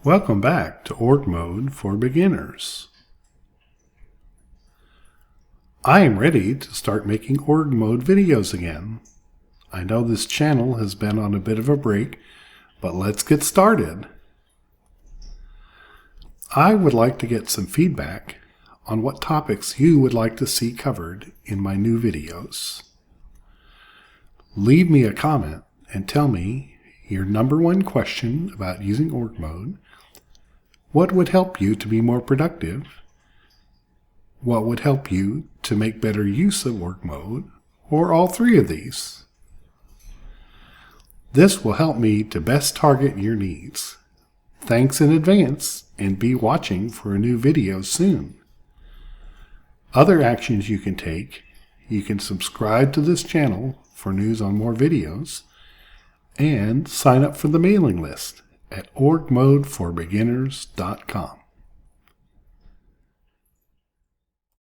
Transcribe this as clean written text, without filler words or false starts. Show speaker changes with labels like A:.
A: Welcome back to Org Mode for Beginners. I am ready to start making Org Mode videos again. I know this channel has been on a bit of a break, but let's get started. I would like to get some feedback on what topics you would like to see covered in my new videos. Leave me a comment and tell me your number one question about using Org Mode. What would help you to be more productive? What would help you to make better use of Org Mode? Or all three of these? This will help me to best target your needs. Thanks in advance, and be watching for a new video soon. Other actions you can take: you can subscribe to this channel for news on more videos, and sign up for the mailing list at orgmodeforbeginners.com.